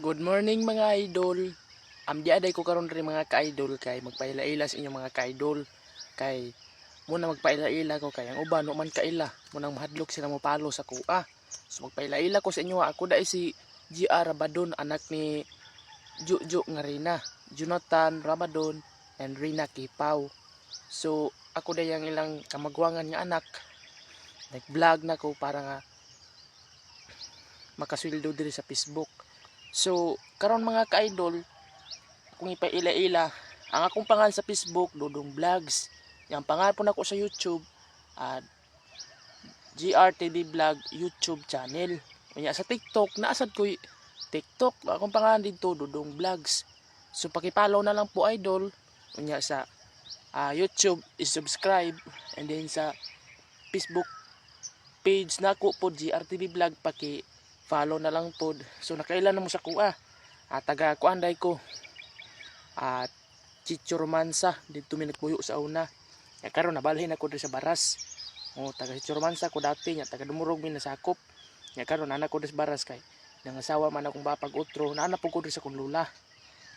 Good morning mga idol. Diaday ko karon rin mga ka-idol kay magpaila-ila sa inyo mga ka-idol. Kay muna magpaila-ila ko kay ang uban no man kaila, munang mahadlok sila mo palo sa kuha. So magpaila-ila ko sa inyo, ako dai si GR Rabadon, anak ni Juju nga Rina, Jonathan Rabadon and Rina Kipaw. So ako dai ang ilang kamagwangan nga anak. Nag-vlog na ko para nga makasweldo diri sa Facebook. So, karon mga ka-idol, kung ipaila-ila, ang akong pangalan sa Facebook, Dodong Vlogs. Yang pangalan po nako sa YouTube, GRTV Vlog YouTube channel. Kanya sa TikTok, naasad ko TikTok, akong pangalan dito, Dodong Vlogs. So, pakipollow na lang po idol. Kanya sa YouTube, is-subscribe. And then sa Facebook page nako po, GRTV Vlog, follow na lang po. So nakailan na mo sa kuha. Taga kuanday ko. Chicho Romansa dito mi nagpuyo sa una. Ya karon nabalhin ako diri sa Baras. Taga Chicho Romansa ko dati nya taga Dumurog mi nasakop. Ya karon anak ko diri sa Baras kay nang asawa man akong bapag utro. Naana po ko diri sa akong lula.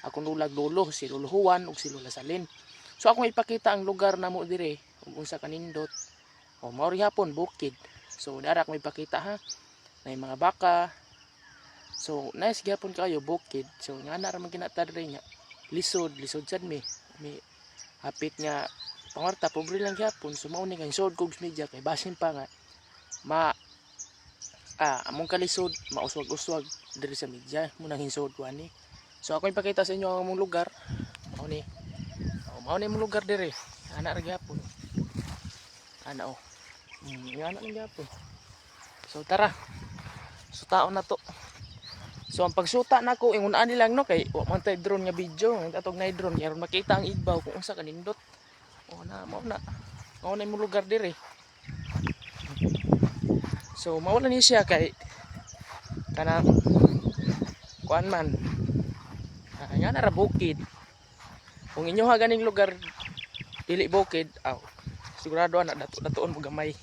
Akong lula lolo si Lolo Juan ug si Lola Salin. So akong ipakita ang lugar namo dire ug unsa kanindot. Mao ri hapon bukid. So dara ko ipakita ha. Na mga baka. So nice gyapon kayo bukid. So nga na ra man kinatadre nya. Lisod sad mi hapit nga pangarta pobre lang gyapon. So mao ni kay sod kog media kay basin pa nga among kalisod mauswag-uswag diri sa media mo nang hinsod ko ani. So ako ipakita sa inyo ang among lugar. Mao ni among lugar dire. Ana ra gyapon. Ana nga na lang gyapon. So tara. So taon na to. So ang pagsuta nako ingon ani lang no kay wa man tay drone nga video, atog na drone kay makita ang igbaw kung unsa kanindot. Mao na imong lugar dire. So mawala ni siya kay kanang kuan man. Nga na ra bukid. Kung inyo ha ganing lugar dili bukid, sigurado na dato-datoon mo gamay.